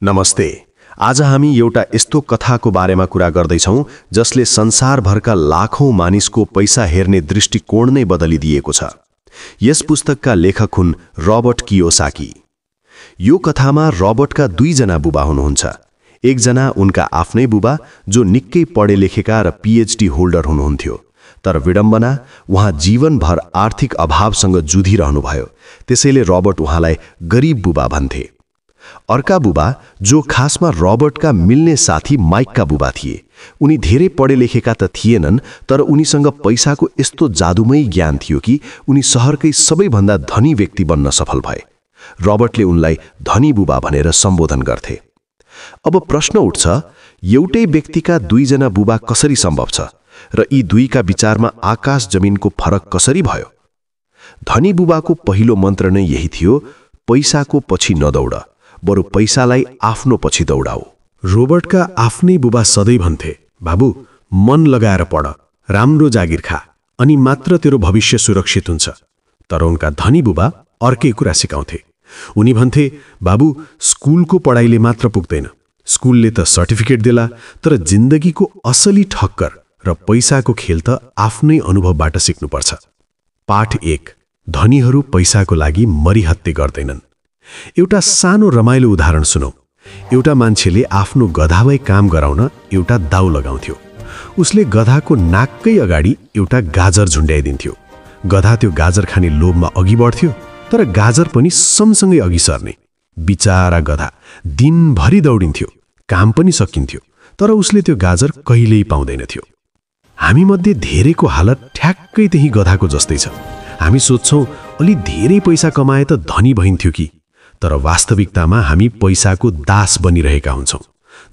नमस्ते। आज हामी एउटा यस्तो कथाको बारेमा कुरा गर्दैछौँ जसले संसारभरका लाखौं मानिसको पैसा हेर्ने दृष्टिकोण नै बदलिदिएको छ। यस पुस्तकका लेखक हुन् रबर्ट कियोसाकी। यो कथामा रबर्टका दुईजना बुबा हुनुहुन्छ। एकजना उनका आफ्नै बुबा जो निकै पढे लेखेका र पीएचडी होल्डर हुनुहुन्थ्यो, तर विडम्बना उहाँ जीवनभर आर्थिक अभावसँग जुधिरहनुभयो, त्यसैले रबर्ट उहाँलाई गरीब बुबा भन्थे। अर्का बुबा जो खासमा रबर्टका मिल्ने साथी माइकका बुबा थिए, उनी धेरै पढे लेखेका त थिएनन्, तर उनीसँग पैसाको यस्तो जादुमय ज्ञान थियो कि उनी शहरकै सबैभन्दा धनी व्यक्ति बन्न सफल भए। रबर्टले उनलाई धनी बुबा भनेर सम्बोधन गर्थे। अब प्रश्न उठ्छ, एउटै व्यक्तिका दुईजना बुबा कसरी सम्भव छ र यी दुईका विचारमा आकाश जमिनको फरक कसरी भयो? धनी बुबाको पहिलो मन्त्र नै यही थियो, पैसाको पछि नदौड, बरु पैसालाई आफ्नो पछि दौडाऊ। रोबर्टका आफ्नै बुबा सधैँ भन्थे, बाबु मन लगाएर पढ, राम्रो जागिर खा, अनि मात्र तेरो भविष्य सुरक्षित हुन्छ। तर उनका धनी बुबा अर्कै कुरा सिकाउँथे। उनी भन्थे, बाबु स्कुलको पढाइले मात्र पुग्दैन, स्कुलले त सर्टिफिकेट देला, तर जिन्दगीको असली ठक्कर र पैसाको खेल त आफ्नै अनुभवबाट सिक्नुपर्छ। पाठ 1, धनीहरू पैसाको लागि मरिहत्ते गर्दैनन्। एउटा सानो रमाइलो उदाहरण सुनौ। एउटा मान्छेले आफ्नो गधालाई काम गराउन एउटा दाउ लगाउँथ्यो। उसले गधाको नाककै अगाडि एउटा गाजर झुन्ड्याइदिन्थ्यो। गधा त्यो गाजर खाने लोभमा अघि बढ्थ्यो, तर गाजर पनि सँगसँगै अघि सर्ने। बिचारा गधा दिनभरि दौडिन्थ्यो, काम पनि सकिन्थ्यो, तर उसले त्यो गाजर कहिल्यै पाउँदैनथ्यो। हामीमध्ये धेरैको हालत ठ्याक्कै त्यही गधाको जस्तै छ। हामी सोच्छौँ अलि धेरै पैसा कमाए त धनी भइन्थ्यो कि, तर वास्तविकतामा हामी पैसाको दास बनिरहेका हुन्छौँ।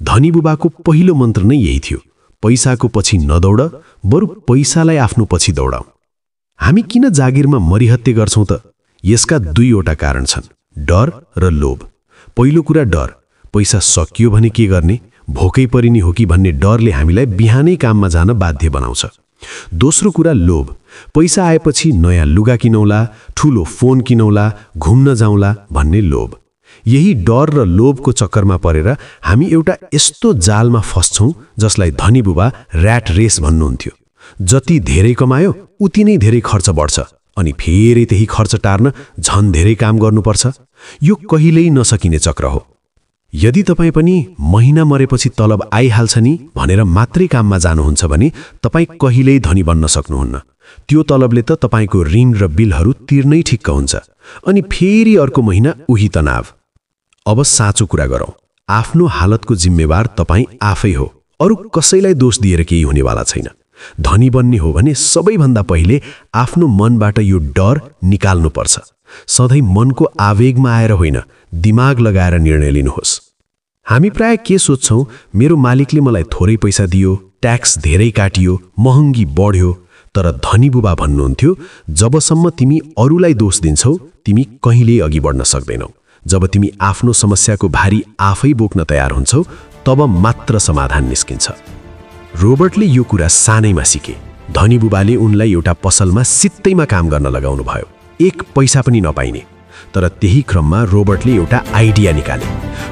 धनी बुबाको पहिलो मन्त्र नै यही थियो, पैसाको पछि नदौड, बरु पैसालाई आफ्नो पछि दौडाऊ। हामी किन जागिरमा मरिहत्ते गर्छौँ त? यसका दुईवटा कारण छन्, डर र लोभ। पहिलो कुरा डर, पैसा सकियो भने के गर्ने, भोकै परिने हो कि भन्ने डरले हामीलाई बिहानै काममा जान बाध्य बनाउँछ। दोस्रो कुरा लोभ, पैसा आएपछि नयाँ लुगा किनौला, ठुलो फोन किनौला, घुम्न जाउँला भन्ने लोभ। यही डर र लोभको चक्करमा परेर हामी एउटा यस्तो जालमा फस्छौँ जसलाई धनी बुबा ऱ्याट रेस भन्नुहुन्थ्यो। जति धेरै कमायो उति नै धेरै खर्च बढ्छ, अनि फेरि त्यही खर्च टार्न झन धेरै काम गर्नुपर्छ। यो कहिल्यै नसकिने चक्र हो। यदि तपाईँ पनि महिना मरेपछि तलब आइहाल्छ नि भनेर मात्रै काममा जानुहुन्छ भने तपाईँ कहिल्यै धनी बन्न सक्नुहुन्न। त्यो तलबले त तपाईँको ऋण र बिलहरू तिर्नै ठिक्क हुन्छ, अनि फेरि अर्को महिना उही तनाव। अब साँचो कुरा गरौँ, आफ्नो हालतको जिम्मेवार तपाईँ आफै हो, अरू कसैलाई दोष दिएर केही हुनेवाला छैन। धनी बन्ने हो भने सबैभन्दा पहिले आफ्नो मनबाट यो डर निकाल्नुपर्छ। सधैँ मनको आवेगमा आएर होइन, दिमाग लगाएर निर्णय लिनुहोस्। हामी प्राय के सोच्छौँ, मेरो मालिकले मलाई थोरै पैसा दियो, ट्याक्स धेरै काटियो, महँगी बढ्यो। तर धनी बुबा भन्नुहुन्थ्यो, जबसम्म तिमी अरूलाई दोष दिन्छौ तिमी कहिल्यै अघि बढ्न सक्दैनौ। जब तिमी आफ्नो समस्याको भारी आफै बोक्न तयार हुन्छौ तब मात्र समाधान निस्किन्छ। रोबर्टले यो कुरा सानैमा सिके। धनी बुबाले उनलाई एउटा पसलमा सित्तैमा काम गर्न लगाउनु भयो, एक पैसा पनि नपाइने। तर त्यही क्रममा रोबर्टले एउटा आइडिया निकाले।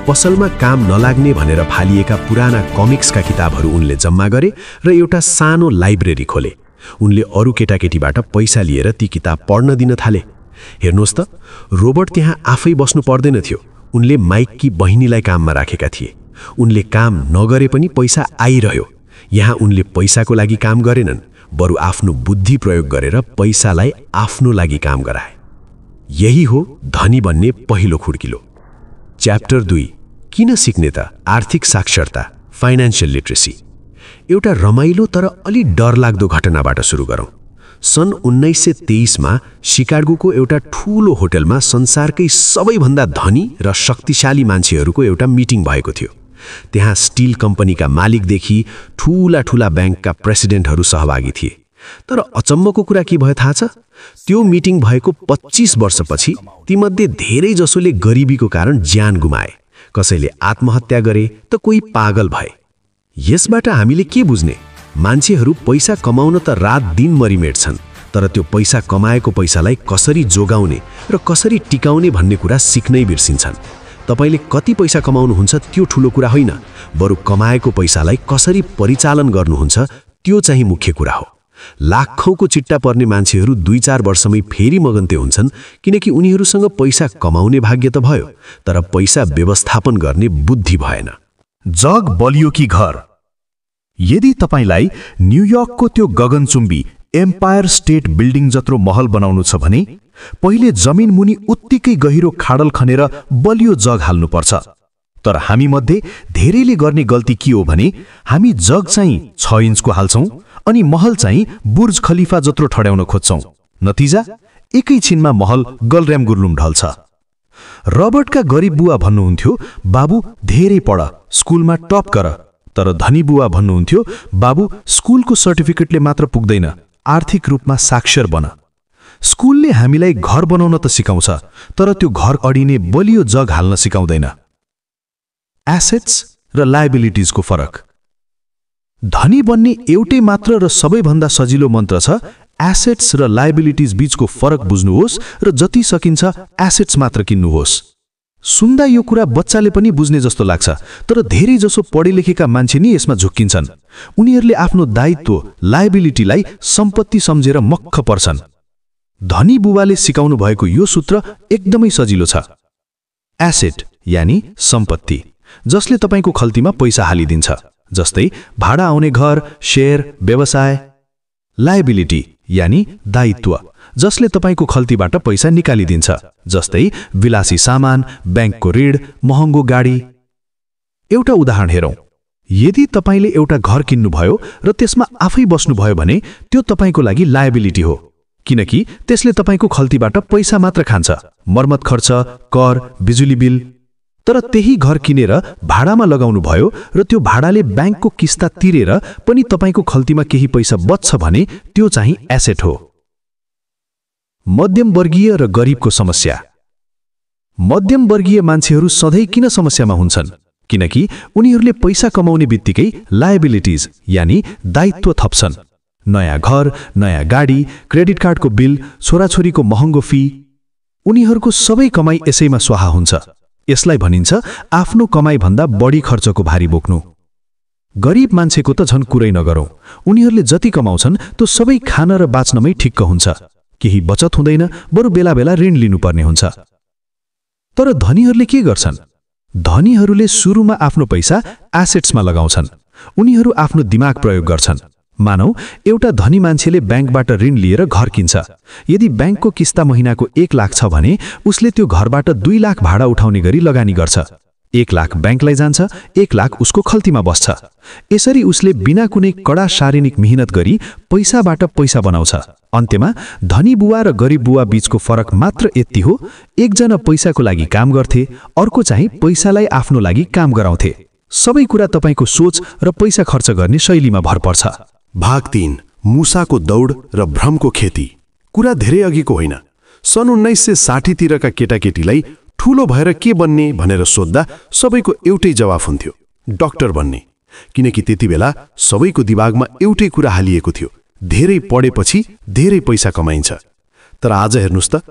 पसलमा काम नलाग्ने भनेर फालिएका पुराना कमिक्सका किताबहरू उनले जम्मा गरे र एउटा सानो लाइब्रेरी खोले। उनले अरू केटाकेटीबाट पैसा लिएर ती किताब पढ्न दिन थाले। हेर्नुहोस् त, रोबर्ट त्यहाँ आफै बस्नु पर्दैन थियो। उनले माइककी बहिनीलाई काममा राखेका थिए। उनले काम नगरे पनि पैसा आइरह्यो। यहाँ उनले पैसाको लागि काम गरेनन्, बरु आफ्नो बुद्धि प्रयोग गरेर पैसालाई आफ्नो लागि काम गराए। यही हो धनी बन्ने पहिलो खुड्किलो। च्याप्टर 2, किन सिक्ने त? आर्थिक साक्षरता, फाइनान्शियल लिटरेसी। एउटा रमाइलो तर अलि डरलाग्दो घटनाबाट सुरु गरौँ। सन् 1923मा शिकागोको एउटा ठूलो होटलमा संसारकै सबैभन्दा धनी र शक्तिशाली मान्छेहरूको एउटा मिटिङ भएको थियो। त्यहाँ स्टिल कम्पनीका मालिकदेखि ठूला ठूला ब्याङ्कका प्रेसिडेन्टहरू सहभागी थिए। तर अचम्मको कुरा के भयो थाहा छ? त्यो मिटिङ भएको 25 वर्षपछि तीमध्ये धेरै जसोले गरिबीको कारण ज्यान गुमाए। कसैले आत्महत्या गरे त कोही पागल भए। यसबाट हामीले के बुझ्ने? मान्छेहरू पैसा कमाउन त रात दिन मरिमेट्छन्, तर त्यो पैसा कमाएको पैसालाई कसरी जोगाउने र कसरी टिकाउने भन्ने कुरा सिक्नै बिर्सिन्छन्। तपाईले कति पैसा कमाउनुहुन्छ त्यो ठूलो कुरा होइन, बरु कमाएको पैसालाई कसरी परिचालन गर्नुहुन्छ त्यो चाहिँ मुख्य कुरा हो। लाखौंको चिट्टा पर्ने मान्छेहरू 2-4 वर्षमै फेरि मगन्ते हुन्छन्, किनकि उनीहरूसँग पैसा कमाउने भाग्य त भयो, तर पैसा व्यवस्थापन गर्ने बुद्धि भएन। जग बलियो कि घर? यदि तपाईलाई न्युयोर्कको त्यो गगनचुम्बी एम्पायर स्टेट बिल्डिङ जत्रो महल बनाउनु छ भने पहिले जमिन मुनि उत्तिकै गहिरो खाडल खनेर बलियो जग हाल्नुपर्छ। तर हामी मध्ये धेरैले गर्ने गल्ती के हो भने हामी जग चाहिँ 6 इन्चको हाल्छौं अनि महल चाहिँ बुर्ज खलिफा जत्रो ठड्याउन खोज्छौं। नतिजा एकैछिनमा महल गलर्याम गुर्लुम ढल्छ। रबर्टका गरिब बुवा भन्नुहुन्थ्यो, बाबु धेरै पढ, स्कुलमा टप गर। तर धनी बुवा भन्नुहुन्थ्यो, बाबु स्कुलको सर्टिफिकेटले मात्र पुग्दैन, आर्थिक रूपमा साक्षर बन। स्कुलले हामीलाई घर बनाउन त सिकाउँछ, तर त्यो घर अडिने बलियो जग हाल्न सिकाउँदैन। एसेट्स र लायबिलिटिजको फरक। धनी बन्ने एउटै मात्र र सबैभन्दा सजिलो मन्त्र छ, एसेट्स र लायबिलिटिज बीचको फरक बुझ्नुहोस् र जति सकिन्छ एसेट्स मात्र किन्नुहोस्। सुन्दा यो कुरा बच्चाले पनि बुझ्ने जस्तो लाग्छ, तर धेरै जसो पढे लेखेका मान्छे नि यसमा झुक्किन्छन्। उनीहरूले आफ्नो दायित्व लायबिलिटीलाई सम्पत्ति सम्झेर मक्ख पर्छन्। धनी बुबाले सिकाउनु भएको यो सूत्र एकदमै सजिलो छ। एसेट यानी सम्पत्ति, जसले तपाईको खल्तीमा पैसा हालिदिन्छ, जस्तै भाडा आउने घर, शेयर, व्यवसाय। लायबिलिटी यानी दायित्व, जसले तपाईको खल्तीबाट पैसा निकालिदिन्छ, जस्तै विलासी सामान, बैंकको ऋण, महँगो गाडी। एउटा उदाहरण हेरौं। यदि तपाईले एउटा घर किन्नुभयो र त्यसमा आफै बस्नुभयो भने त्यो तपाईको लागि लायबिलिटी हो, किनकि त्यसले तपाईको खल्तीबाट पैसा मात्र खान्छ, मर्मत खर्च, कर, बिजुली बिल। तर त्यही घर किनेर भाडामा लगाउनु भयो र त्यो भाडाले बैंकको किस्ता तिरेर पनि तपाईको खल्तीमा केही पैसा बच्छ भने त्यो चाहिँ एसेट हो। मध्यमवर्गीय र गरिबको समस्या। मध्यमवर्गीय मान्छेहरू सधैँ किन समस्यामा हुन्छन्? किनकि उनीहरूले पैसा कमाउने बित्तिकै लायबिलिटिज यानी दायित्व थप्छन्। नयाँ घर, नयाँ गाडी, क्रेडिट कार्डको बिल, छोराछोरीको महँगो फी। उनीहरूको सबै कमाई यसैमा स्वाहा हुन्छ। यसलाई भनिन्छ आफ्नो कमाई भन्दा बढी खर्चको भारी बोक्नु। गरिब मान्छेको त झन् कुरै नगरौं। उनीहरूले जति कमाउँछन् त्यो सबै खान र बाँच्नमै ठिक्क हुन्छ। केही बचत हुँदैन, बरु बेला बेला ऋण लिनुपर्ने हुन्छ। तर धनीहरूले के गर्छन्? धनीहरूले सुरुमा आफ्नो पैसा एसेट्समा लगाउँछन्। उनीहरू आफ्नो दिमाग प्रयोग गर्छन्। मानौ एउटा धनी मान्छेले बैंकबाट ऋण लिएर घर किन्छ। यदि बैंकको किस्ता महिनाको 1 लाख छ भने उसले त्यो घरबाट 2 लाख भाडा उठाउने गरी लगानी गर्छ। 1 लाख बैंकलाई जान्छ, 1 लाख उसको खल्तीमा बस्छ। यसरी उसले बिना कुनै कडा शारीरिक मेहनत गरी पैसाबाट पैसा बनाउँछ। अन्त्यमा धनी बुवा र गरिब बुवा बीचको फरक मात्र यति हो, एकजना पैसाको लागि काम गर्थे, अर्को चाहिँ पैसालाई आफ्नो लागि काम गराउँथे। सबै कुरा तपाईको सोच र पैसा खर्च गर्ने शैलीमा भर पर्छ। भाग 3, मुसाको दौड र भ्रमको खेती। कुरा धेरै अघिको होइन। सन् 1960 तिरका केटाकेटीलाई ठूलो भएर के बन्ने भनेर सोध्दा सबैको एउटै जवाफ हुन्थ्यो, डाक्टर बन्ने। किनकि त्यतिबेला सबैको दिमागमा एउटै कुरा हालिएको थियो, धेरै पढेपछि धेरै पैसा कमाइन्छ। तर आज हेर्नुस् त,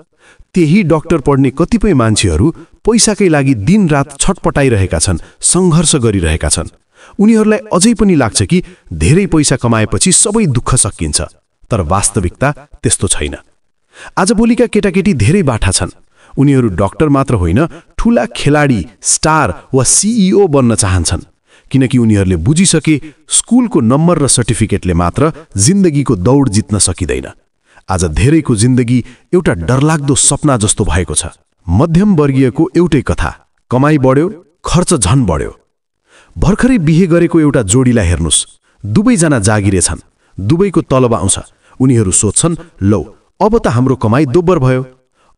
त्यही डाक्टर पढ्ने कतिपय मान्छेहरू पैसाकै लागि दिनरात छटपटाइरहेका छन्, संघर्ष गरिरहेका छन्। उनीहरूलाई अझै पनि लाग्छ कि धेरै पैसा कमाएपछि सबै दुःख सकिन्छ, तर वास्तविकता त्यस्तो छैन। आजभोलिका केटाकेटी धेरै बाठा छन्। उनीहरू डाक्टर मात्र होइन, ठूला खेलाडी, स्टार वा सीईओ बन्न चाहन्छन्, किनकि उनीहरूले बुझिसके स्कुलको नम्बर र सर्टिफिकेटले मात्र जिन्दगीको दौड जित्न सकिँदैन। आज धेरैको जिन्दगी एउटा डरलाग्दो सपना जस्तो भएको छ। मध्यमवर्गीयको एउटै कथा, कमाई बढ्यो, खर्च झन बढ्यो। भर्खरै बिहे गरेको एउटा जोडीलाई हेर्नुस्, दुवैजना जागिरे छन्, दुवैको तलब आउँछ। उनीहरू सोध्छन्, लौ अब त हाम्रो कमाई दोब्बर भयो।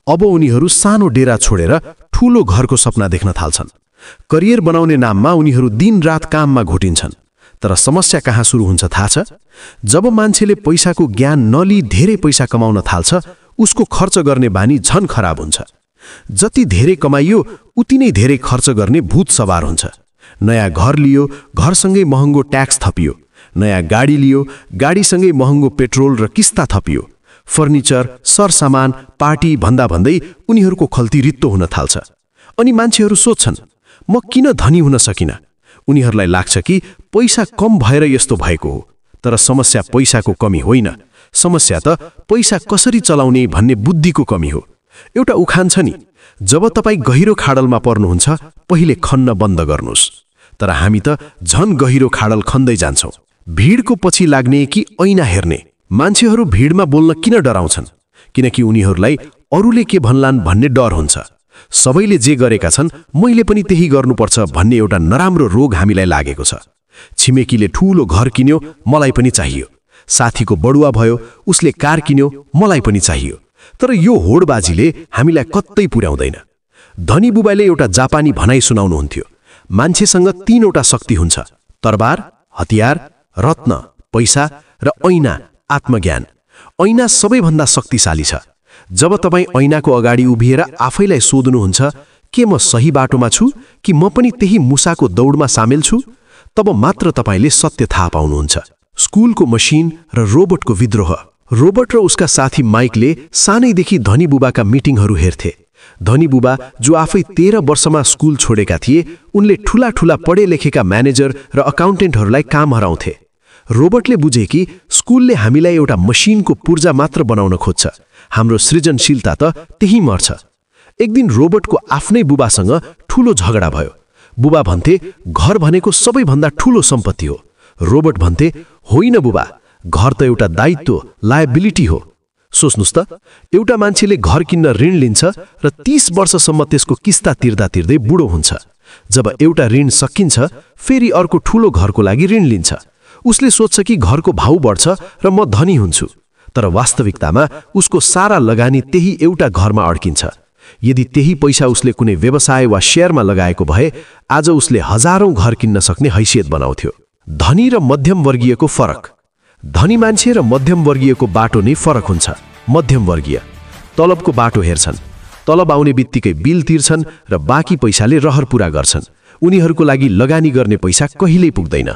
अब उनीहरू सानो डेरा छोडेर ठूलो घरको सपना देख्न थाल्छन्। करियर बनाउने नाममा उनीहरू दिनरात काममा घोटिन्छन्। तर समस्या कहाँ सुरु हुन्छ थाहा छ? जब मान्छेले पैसाको ज्ञान नलिई धेरै पैसा कमाउन थाल्छ, उसको खर्च गर्ने बानी झन खराब हुन्छ। जति धेरै कमाइयो उति नै धेरै खर्च गर्ने भूत सवार हुन्छ। नयाँ घर लियो, घरसँगै महँगो ट्याक्स थपियो। नयाँ गाडी लियो, गाडीसँगै महँगो पेट्रोल र किस्ता थपियो। फर्निचर, सरसामान, पार्टी भन्दा भन्दै उनीहरूको खल्ती रित्तो हुन थाल्छ। अनि मान्छेहरू सोध्छन्, म किन धनी हुन सकिनँ? उनीहरूलाई लाग्छ कि पैसा कम भएर यस्तो भएको हो। तर समस्या पैसाको कमी होइन, समस्या त पैसा कसरी चलाउने भन्ने बुद्धिको कमी हो। एउटा उखान छ नि, जब तपाईँ गहिरो खाडलमा पर्नुहुन्छ पहिले खन्न बन्द गर्नुहोस्। तर हामी त झन गहिरो खाडल खन्दै जान्छौँ। भिडको पछि लाग्ने कि ऐना हेर्ने? मान्छेहरू भिडमा बोल्न किन डराउँछन्? किनकि उनीहरूलाई अरूले के भन्लान् भन्ने डर हुन्छ। सबैले जे गरेका छन् मैले पनि त्यही गर्नुपर्छ भन्ने एउटा नराम्रो रोग हामीलाई लागेको छ। छिमेकीले ठूलो घर किन्यो, मलाई पनि चाहियो। साथीको बडुवा भयो, उसले कार किन्यो, मलाई पनि चाहियो। तर यो होडबाजीले हामीलाई कतै पुर्याउँदैन। धनी बुबाले एउटा जापानी भनाइ सुनाउनुहुन्थ्यो, मान्छेसँग 3वटा शक्ति हुन्छ, तरबार, हतियार, रत्न, पैसा र ऐना, आत्मज्ञान। ऐना सबैभन्दा शक्तिशाली छ। जब तपाईँ ऐनाको अगाडि उभिएर आफैलाई सोध्नुहुन्छ, के म सही बाटोमा छु कि म पनि त्यही मुसाको दौडमा सामेल छु, तब मात्र तपाईँले सत्य थाहा पाउनुहुन्छ। स्कुलको मसिन र रोबोटको विद्रोह। रोबोट र उसका साथी माइकले सानैदेखि धनी बुबाका मिटिङहरू हेर्थे। धनी बुबा जो आफै 13 वर्षमा स्कुल छोडेका थिए, उनले ठूला ठूला पढे लेखेका म्यानेजर र अकाउन्टेन्टहरूलाई काम हराउँथे। रोबोटले बुझे कि स्कुलले हामीलाई एउटा मसिनको पूर्जा मात्र बनाउन खोज्छ, हाम्रो सृजनशीलता त त्यही मर्छ। एक दिन रोबोटको आफ्नै बुबासँग ठूलो झगडा भयो। बुबा भन्थे, घर भनेको सबैभन्दा ठूलो सम्पत्ति हो। रोबोट भन्थे, होइन बुबा, घर त एउटा दायित्व, लायबिलिटी हो। सोच्नुस् त, एउटा मान्छेले घर किन्न ऋण लिन्छ र 30 वर्षसम्म त्यसको किस्ता तिर्दा तिर्दै बुढो हुन्छ। जब एउटा ऋण सकिन्छ, फेरि अर्को ठूलो घरको लागि ऋण लिन्छ। उसले सोच्छ कि घरको भाउ बढ्छ र म धनी हुन्छु। तर वास्तविकतामा उसको सारा लगानी त्यही एउटा घरमा अड्किन्छ। यदि त्यही पैसा उसले कुनै व्यवसाय वा शेयरमा लगाएको भए आज उसले हजारौं घर किन्न सक्ने हैसियत बनाउँथ्यो। धनी र मध्यम वर्गीयको फरक। धनी मान्छे र मध्यम वर्गीयको बाटो नै फरक हुन्छ। मध्यम वर्गीय तलबको बाटो हेर्छन्, तलब आउने बित्तिकै बिल तिर्छन् र बाँकी पैसाले रहर पूरा गर्छन्। उनीहरूको लागि लगानी गर्ने पैसा कहिल्यै पुग्दैन।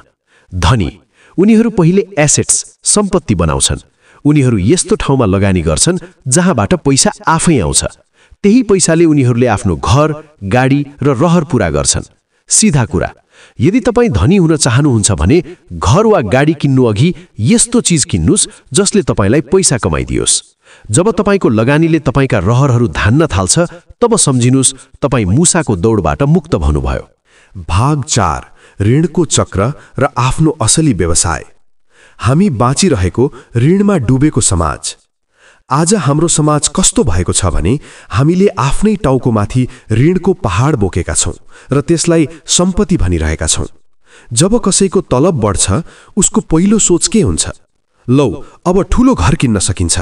धनी उनीहरू पहिले एसेट्स, सम्पत्ति बनाउँछन्। उनीहरू यस्तो ठाउँमा लगानी गर्छन् जहाँबाट पैसा आफै आउँछ। त्यही पैसाले उनीहरूले आफ्नो घर, गाडी र रहर पूरा गर्छन्। सीधा कुरा, यदि तपाईँ धनी हुन चाहनुहुन्छ भने घर वा गाडी किन्नु अघि यस्तो चीज किन्नुस् जसले तपाईलाई पैसा कमाइदियोस्। जब तपाईको लगानीले तपाईका रहरहरू धान्न थाल्छ, तब सम्झिनुस् तपाईँ मुसाको दौडबाट मुक्त भन्नुभयो। भाग 4, ऋणको चक्र र आफ्नो असली व्यवसाय। हामी बाँचिरहेको ऋणमा डुबेको समाज। आज हाम्रो समाज कस्तो भएको छ भने हामीले आफ्नै टाउकोमाथि ऋणको पहाड बोकेका छौं र त्यसलाई सम्पत्ति भनिरहेका छौं। जब कसैको तलब बढ्छ, उसको पहिलो सोच के हुन्छ? लौ, अब ठूलो घर किन्न सकिन्छ।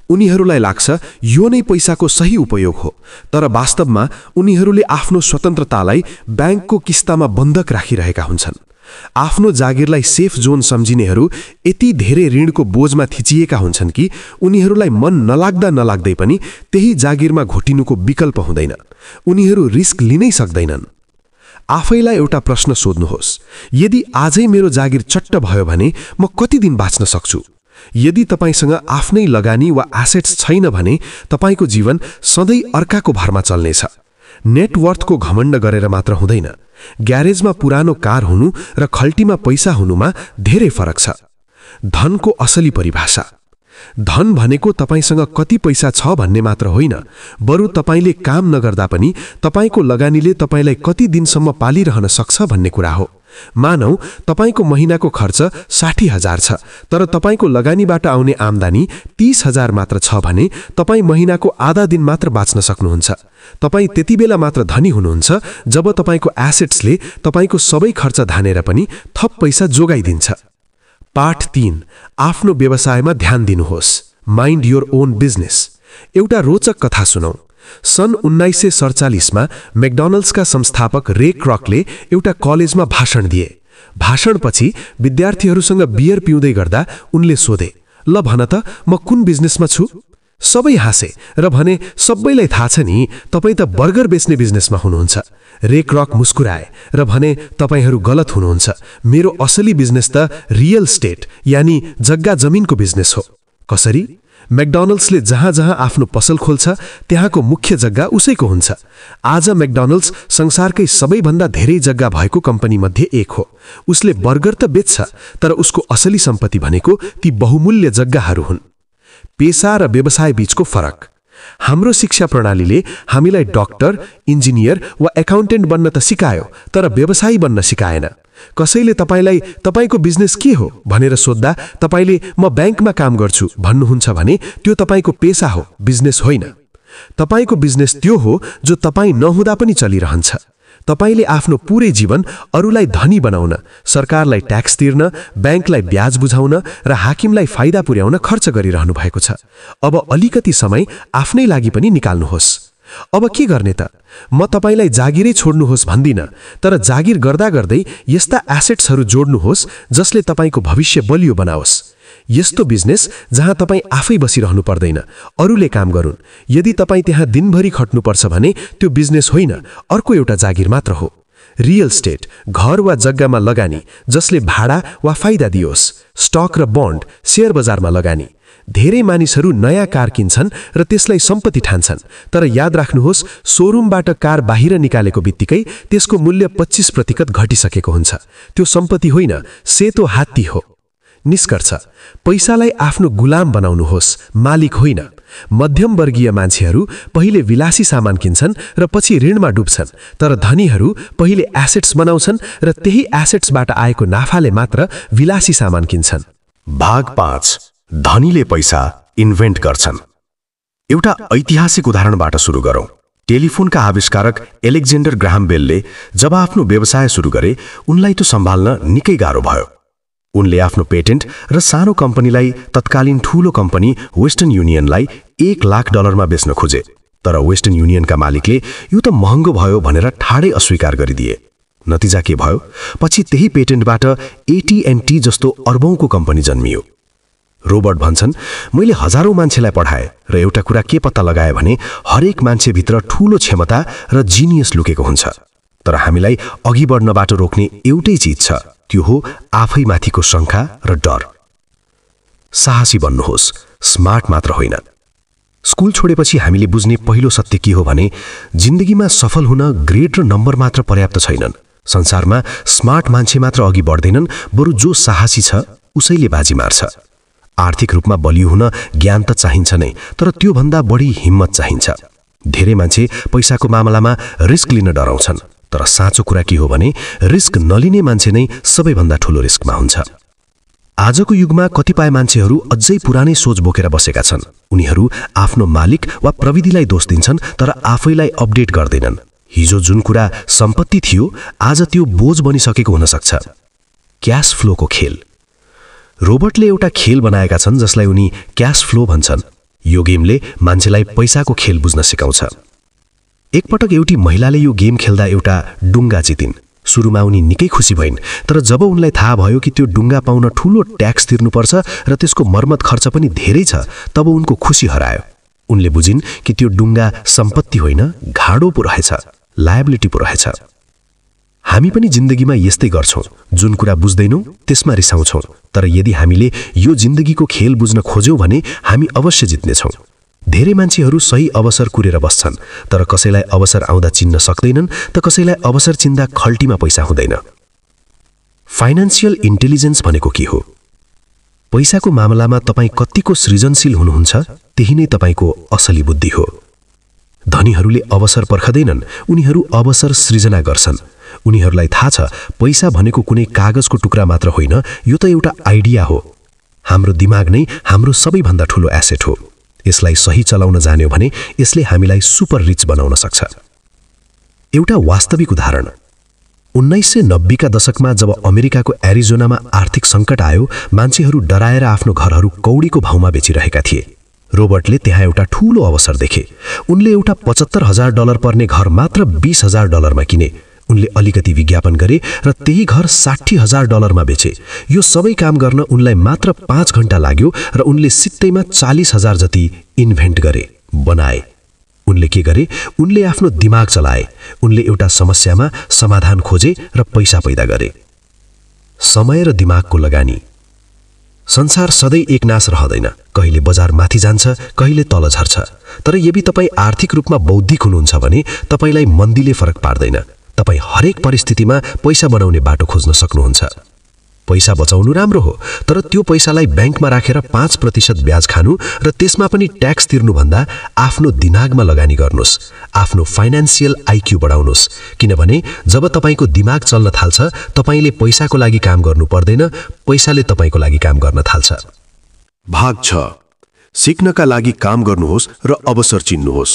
उनीहरूलाई लाग्छ यो नै पैसाको सही उपयोग हो, तर वास्तवमा उनीहरूले आफ्नो स्वतन्त्रतालाई ब्याङ्कको किस्तामा बन्धक राखिरहेका हुन्छन्। आफ्नो जागिरलाई सेफ जोन सम्झिनेहरू यति धेरै ऋणको बोझमा थिचिएका हुन्छन् कि उनीहरूलाई मन नलाग्दै पनि त्यही जागिरमा घोटिनुको विकल्प हुँदैन। उनीहरू रिस्क लिनै सक्दैनन्। आफैलाई एउटा प्रश्न सोध्नुहोस्, यदि आजै मेरो जागिर चट्ट भयो भने म कति दिन बाँच्न सक्छु? यदि तपाईसँग आफ्नै लगानी वा एसेट्स छैन भने तपाईको जीवन सधैँ अर्काको भरमा चल्नेछ। नेटवर्थको घमण्ड गरेर मात्र हुँदैन। ग्यारेजमा पुरानो कार हुनु र खल्टीमा पैसा हुनुमा धेरै फरक छ। धनको असली परिभाषा। धन भनेको तपाईसँग कति पैसा छ भन्ने मात्र होइन, बरु तपाईले काम नगर्दा पनि तपाईको लगानीले तपाईलाई कति दिनसम्म पालिरहन सक्छ भन्ने कुरा हो। मानौ तपाईको महिनाको खर्च 60,000 छ, तर तपाईको लगानीबाट आउने आम्दानी 30,000 मात्र छ भने तपाई महिनाको आधा दिन मात्र बाँच्न सक्नुहुन्छ। तपाई त्यति बेला मात्र धनी हुनुहुन्छ जब तपाईको एसेट्सले तपाईको सबै खर्च धानेर पनि थप पैसा जोगाइदिन्छ। पाठ 3, आफ्नो व्यवसायमा ध्यान दिनुहोस्। Mind your own business. एउटा रोचक कथा सुनौ। सन् 1947 मा मैकडोनल्ड्सका संस्थापक रे क्रकले एउटा कलेजमा भाषण दिए। भाषणपछि विद्यार्थीहरूसँग बियर पिउँदै गर्दा उनले सोधे, ल भन त म कुन बिजनेसमा छु? सबै हाँसे र भने, सबैलाई थाहा छ नि, तपाईँ त बर्गर बेच्ने बिजनेसमा हुनुहुन्छ। रे क्रक मुस्कुराए र भने, तपाईहरू गलत हुनुहुन्छ। मेरो असली बिजनेस त रियल स्टेट यानी जग्गा जमिनको बिजनेस हो। कसरी? मैकडोनल्ड्सले जहाँ जहाँ आफ्नो पसल खोल्छ त्यहाँको मुख्य जग्गा उसैको हुन्छ। आज मैकडोनल्ड्स संसारकै सबैभन्दा धेरै जग्गा भएको कम्पनी मध्ये एक हो। उसले बर्गर त बेच्छ, तर उसको असली सम्पत्ति भनेको ती बहुमूल्य जग्गाहरू हुन्। पेशा र व्यवसाय बीचको फरक। हाम्रो शिक्षा प्रणालीले हामीलाई डाक्टर, इन्जिनियर वा एकाउन्टेन्ट बन्न त सिकायो, तर व्यवसायी बन्न सिकाएन। कसैले तपाईलाई तपाईको बिजनेस के हो भनेर सोध्दा तपाईले म ब्याङ्कमा काम गर्छु भन्नुहुन्छ भने त्यो तपाईको पेशा हो, बिजनेस होइन। तपाईको बिजनेस त्यो हो जो तपाई नहुँदा पनि चलिरहन्छ। तपाईले आफ्नो पूरै जीवन अरूलाई धनी बनाउन, सरकारलाई ट्याक्स तिर्न, ब्याङ्कलाई ब्याज बुझाउन र हाकिमलाई फाइदा पुर्याउन खर्च गरिरहनु भएको छ। अब अलिकति समय आफ्नै लागि पनि निकाल्नुहोस्। अब के गर्ने त? म तपाईलाई जागिरै छोड्नुहोस् भन्दिन, तर जागिर गर्दा गर्दै यस्ता एसेट्सहरू जोड्नुहोस् जसले तपाईको भविष्य बलियो बनाओस्। यस्तो बिजनेस जहाँ तपाईँ आफै बसिरहनु पर्दैन, अरूले काम गरून्। यदि तपाईँ त्यहाँ दिनभरि खट्नुपर्छ भने त्यो बिजनेस होइन, अर्को एउटा जागिर मात्र हो। रियल स्टेट, घर वा जग्गामा लगानी जसले भाडा वा फाइदा दियोस्। स्टक र बन्ड, शेयर बजारमा लगानी। धेरै मानिसहरू नयाँ कार किन्छन् र त्यसलाई सम्पत्ति ठान्छन्, तर याद राख्नुहोस्, सोरुमबाट कार बाहिर निकालेको बित्तिकै त्यसको मूल्य 25% घटिसकेको हुन्छ। त्यो सम्पत्ति होइन, सेतो हात्ती हो। निष्कर्ष, पैसालाई आफ्नो गुलाम बनाउनुहोस्, मालिक होइन। मध्यमवर्गीय मान्छेहरू पहिले विलासी सामान किन्छन् र पछि ऋणमा डुब्छन्, तर धनीहरू पहिले एसेट्स बनाउँछन् र त्यही एसेट्सबाट आएको नाफाले मात्र विलासी सामान किन्छन्। भाग 5, धनीले पैसा इन्भेन्ट गर्छन्। एउटा ऐतिहासिक उदाहरणबाट सुरु गरौँ। टेलिफोनका आविष्कारक एलेक्जेन्डर ग्राहम बेलले जब आफ्नो व्यवसाय सुरु गरे, उनलाई त्यो सम्हाल्न निकै गाह्रो भयो। उनले आफ्नो पेटेन्ट र सानो कम्पनीलाई तत्कालीन ठूलो कम्पनी वेस्टर्न युनियनलाई $1,00,000 बेच्न खोजे, तर वेस्टर्न युनियनका मालिकले यो त महँगो भयो भनेर ठाडै अस्वीकार गरिदिए। नतिजा के भयो? पछि त्यही पेटेन्टबाट AT&T जस्तो अर्बौंको कम्पनी जन्मियो। रोबर्ट भन्छन्, मैले हजारौं मान्छेलाई पढाए र एउटा कुरा के पत्ता लगाए भने हरेक मान्छेभित्र ठूलो क्षमता र जिनियस लुकेको हुन्छ, तर हामीलाई अघि बढ्नबाट रोक्ने एउटै चीज छ, त्यो हो आफैमाथिको शङ्का र डर। साहसी बन्नुहोस्, स्मार्ट मात्र होइन। स्कुल छोडेपछि हामीले बुझ्ने पहिलो सत्य के हो भने जिन्दगीमा सफल हुन ग्रेड र नम्बर मात्र पर्याप्त छैनन्। संसारमा स्मार्ट मान्छे मात्र अघि बढ्दैनन्, बरु जो साहसी छ उसैले बाजी मार्छ। आर्थिक रूपमा बलियो हुन ज्ञान त चाहिन्छ नै, तर त्यो भन्दा बढी हिम्मत चाहिन्छ। धेरै मान्छे पैसाको मामलामा रिस्क लिन डराउँछन्, तर साँचो कुरा के हो भने रिस्क नलिने मान्छे नै सबैभन्दा ठूलो रिस्कमा हुन्छ। आजको युगमा कतिपय मान्छेहरू अझै पुरानै सोच बोकेर बसेका छन्। उनीहरू आफ्नो मालिक वा प्रविधिलाई दोष दिन्छन्, तर आफैलाई अपडेट गर्दैनन्। हिजो जुन कुरा सम्पत्ति थियो, आज त्यो बोझ बनिसकेको हुन सक्छ। क्याश फ्लोको खेल। रोबर्टले एउटा खेल बनाएका छन् जसलाई उनी क्याश फ्लो भन्छन्। यो गेमले मान्छेलाई पैसाको खेल बुझ्न सिकाउँछ। एकपटक एउटी महिलाले यो गेम खेल्दा एउटा डुङ्गा जितिन्। सुरुमा उनी निकै खुसी भइन्, तर जब उनलाई थाहा भयो कि त्यो डुङ्गा पाउन ठूलो ट्याक्स तिर्नुपर्छ र त्यसको मर्मत खर्च पनि धेरै छ, तब उनको खुसी हरायो। उनले बुझिन् कि त्यो डुङ्गा सम्पत्ति होइन, घाडो पो रहेछ, लायबिलिटी पो रहेछ। हामी पनि जिन्दगीमा यस्तै गर्छौं। जुन कुरा बुझ्दैनौं त्यसमा रिसाउँछौं, तर यदि हामीले यो जिन्दगीको खेल बुझ्न खोज्यौं भने हामी अवश्य जित्नेछौं। धेरै मान्छेहरू सही अवसर कुरेर बस्छन्, तर कसैलाई अवसर आउँदा चिन्न सक्दैनन्, त कसैलाई अवसर चिन्दा खल्टीमा पैसा हुँदैन। फाइनान्शियल इन्टेलिजेन्स भनेको के हो? पैसाको मामलामा तपाईँ कतिको सृजनशील हुनुहुन्छ त्यही नै तपाईको असली बुद्धि हो। धनीहरूले अवसर पर्खदैनन्, उनीहरू अवसर सृजना गर्छन्। उनीहरूलाई थाहा छ पैसा भनेको कुनै कागजको टुक्रा मात्र होइन, यो त एउटा आइडिया हो। हाम्रो दिमाग नै हाम्रो सबैभन्दा ठूलो एसेट हो। यसलाई सही चलाउन जान्यो भने यसले हामीलाई सुपर रिच बनाउन सक्छ। एउटा वास्तविक उदाहरण। 1990 का दशकमा जब अमेरिकाको एरिजोनामा आर्थिक सङ्कट आयो, मान्छेहरू डराएर आफ्नो घरहरू कौडीको भाउमा बेचिरहेका थिए। रोबर्टले त्यहाँ एउटा ठूलो अवसर देखे। उनले एउटा $75,000 पर्ने घर मात्र $20,000 मा किने। उनले अलिकति विज्ञापन गरे र त्यही घर $60,000 मा बेचे। यो सबै काम गर्न उनलाई मात्र 5 घण्टा लाग्यो र उनले सित्तैमा 40,000 जति इन्भेन्ट गरे, बनाए। उनले के गरे? उनले आफ्नो दिमाग चलाए। उनले एउटा समस्यामा समाधान खोजे र पैसा पैदा गरे। समय र दिमागको लगानी। संसार सधैँ एकनास रहँदैन, कहिले बजार माथि जान्छ, कहिले तल झर्छ। तर यदि तपाईँ आर्थिक रूपमा बौद्धिक हुनुहुन्छ भने तपाईलाई मन्दीले फरक पार्दैन। तपाईँ हरेक परिस्थितिमा पैसा बनाउने बाटो खोज्न सक्नुहुन्छ। पैसा बचाउनु राम्रो हो, तर त्यो पैसालाई ब्याङ्कमा राखेर 5% ब्याज खानु र त्यसमा पनि ट्याक्स तिर्नुभन्दा आफ्नो दिमागमा लगानी गर्नुहोस्, आफ्नो फाइनान्सियल आइक्यू बढाउनुहोस्। किनभने जब तपाईको दिमाग चल्न थाल्छ, तपाईले पैसाको लागि काम गर्नु पर्दैन, पैसाले तपाईको लागि काम गर्न थाल्छ। भाग 6। सिक्नका लागि काम गर्नुहोस् र अवसर चिन्नुहोस्।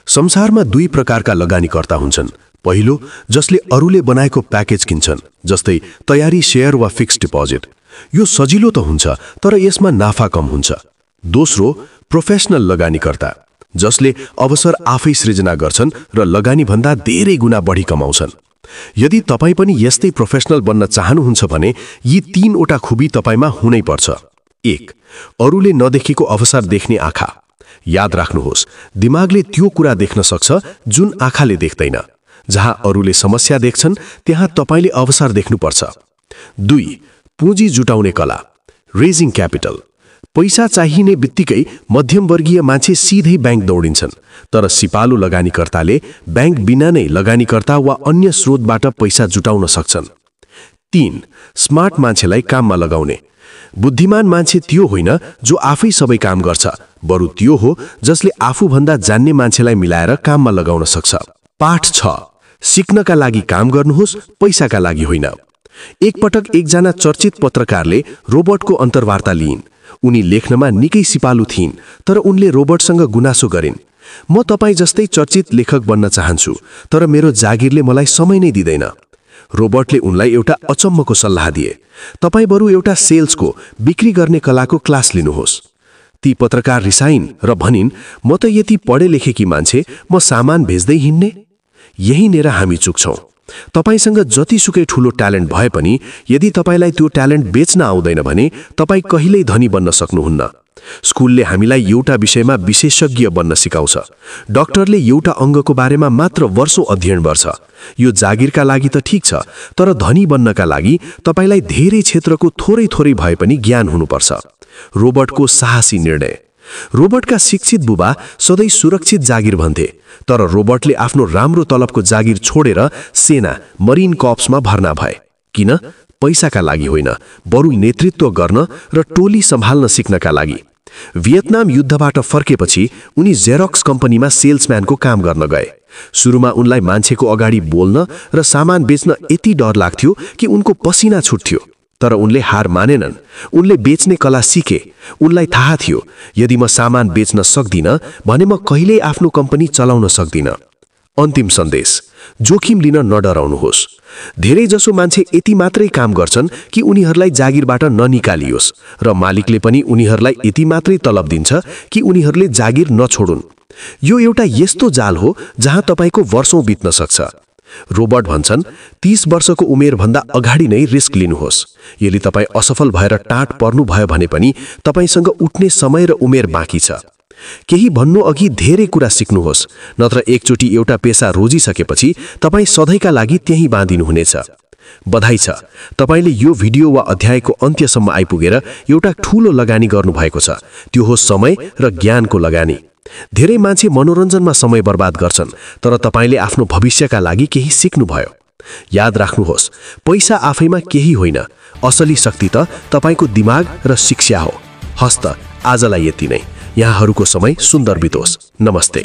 संसारमा 2 प्रकारका लगानीकर्ता हुन्छन्। पहिलो, जसले अरूले बनाएको प्याकेज किन्छन्, जस्तै तयारी शेयर वा फिक्स्ड डिपोजिट। यो सजिलो त हुन्छ, तर यसमा नाफा कम हुन्छ। दोस्रो, प्रोफेसनल लगानीकर्ता, जसले अवसर आफै सृजना गर्छन् र लगानीभन्दा धेरै गुणा बढी कमाउँछन्। यदि तपाईँ पनि यस्तै प्रोफेसनल बन्न चाहनुहुन्छ भने यी 3वटा खुबी तपाईमा हुनै पर्छ। 1. अरूले नदेखेको अवसर देख्ने आँखा। याद राख्नुहोस्, दिमागले त्यो कुरा देख्न सक्छ जुन आँखाले देख्दैन। जहाँ अरूले समस्या देख्छन् त्यहाँ तपाईले अवसर देख्नुपर्छ। 2. पुँजी जुटाउने कला, रेजिङ क्यापिटल। पैसा चाहिने बित्तिकै मध्यमवर्गीय मान्छे सिधै ब्याङ्क दौडिन्छन्, तर सिपालु लगानीकर्ताले ब्याङ्क बिना नै लगानीकर्ता वा अन्य स्रोतबाट पैसा जुटाउन सक्छन्। 3. स्मार्ट मान्छेलाई काममा लगाउने। बुद्धिमान मान्छे त्यो होइन जो आफै सबै काम गर्छ, बरु त्यो हो जसले आफूभन्दा जान्ने मान्छेलाई मिलाएर काममा लगाउन सक्छ। पाठ 6। सिक्नका लागि काम गर्नुहोस्, पैसाका लागि होइन। एकपटक एकजना चर्चित पत्रकारले रोबोटको अन्तर्वार्ता लिइन्। उनी लेख्नमा निकै सिपालु थिइन्, तर उनले रोबोटसँग गुनासो गरिन्, म तपाईँ जस्तै चर्चित लेखक बन्न चाहन्छु, तर मेरो जागिरले मलाई समय नै दिँदैन। रोबोटले उनलाई एउटा अचम्मको सल्लाह दिए, तपाईँ बरु एउटा सेल्सको, बिक्री गर्ने कलाको क्लास लिनुहोस्। ती पत्रकार रिसाइन् र भनिन्, म त यति पढे लेखेकी मान्छे, म सामान भेच्दै हिँड्ने? यहीँनेर हामी चुक्छौँ। तपाईसँग जतिसुकै ठुलो ट्यालेन्ट भए पनि यदि तपाईलाई त्यो ट्यालेन्ट बेच्न आउँदैन भने तपाईँ कहिल्यै धनी बन्न सक्नुहुन्न। स्कुलले हामीलाई एउटा विषयमा विशेषज्ञ बन्न सिकाउँछ। डाक्टरले एउटा अङ्गको बारेमा मात्र वर्षौं अध्ययन गर्छ। यो जागिरका लागि त ठीक छ, तर धनी बन्नका लागि तपाईलाई धेरै क्षेत्रको थोरै थोरै भए पनि ज्ञान हुनुपर्छ। रोबोटको साहसी निर्णय। रोबोटका शिक्षित बुबा सधैँ सुरक्षित जागिर भन्थे, तर रोबोटले आफ्नो राम्रो तलबको जागिर छोडेर सेना, मरिन कर्प्समा भर्ना भए। किन? पैसाका लागि होइन, बरु नेतृत्व गर्न र टोली सम्हाल्न सिक्नका लागि। भियतनाम युद्धबाट फर्केपछि उनी जेरोक्स कम्पनीमा सेल्सम्यानको काम गर्न गए। सुरुमा उनलाई मान्छेको अगाडि बोल्न र सामान बेच्न यति डर लाग्थ्यो कि उनको पसिना छुट्थ्यो, तर उनले हार मानेनन्। उनले बेच्ने कला सिके। उनलाई थाहा थियो, यदि म सामान बेच्न सक्दिन भने म कहिल्यै आफ्नो कम्पनी चलाउन सक्दिन। अन्तिम सन्देश, जोखिम लिन नडराउनुहोस्। धेरै जसो मान्छे यति मात्रै काम गर्छन् कि उनीहरूलाई जागिरबाट ननिकालियोस्, र मालिकले पनि उनीहरूलाई यति मात्रै तलब दिन्छ कि उनीहरूले जागिर नछोडुन्। यो एउटा यस्तो जाल हो जहाँ तपाईको वर्षौं बित्न सक्छ। रोबोट भन्छन्, 30 वर्षको उमेरभन्दा अगाडि नै रिस्क लिनुहोस्। यदि तपाईँ असफल भएर टाट पर्नुभयो भने पनि तपाईसँग उठ्ने समय र उमेर बाँकी छ। केही भन्नु अघि धेरै कुरा सिक्नुहोस्, नत्र एकचोटि एउटा पेशा रोजिसकेपछि तपाईँ सधैँका लागि त्यही बाँधिनुहुनेछ। बधाई छ, तपाईले यो भिडियो वा अध्यायको अन्त्यसम्म आइपुगेर एउटा ठूलो लगानी गर्नुभएको छ। त्यो हो समय र ज्ञानको लगानी। धेरै मान्छे मनोरञ्जनमा समय बर्बाद गर्छन्, तर तपाईले आफ्नो भविष्यका लागि केही सिक्नुभयो। याद राख्नुहोस्, पैसा आफैमा केही होइन, असली शक्ति त तपाईको दिमाग र शिक्षा हो। हस्त आजलाई यति नै। यहाँहरूको समय सुन्दर बितोस्। नमस्ते।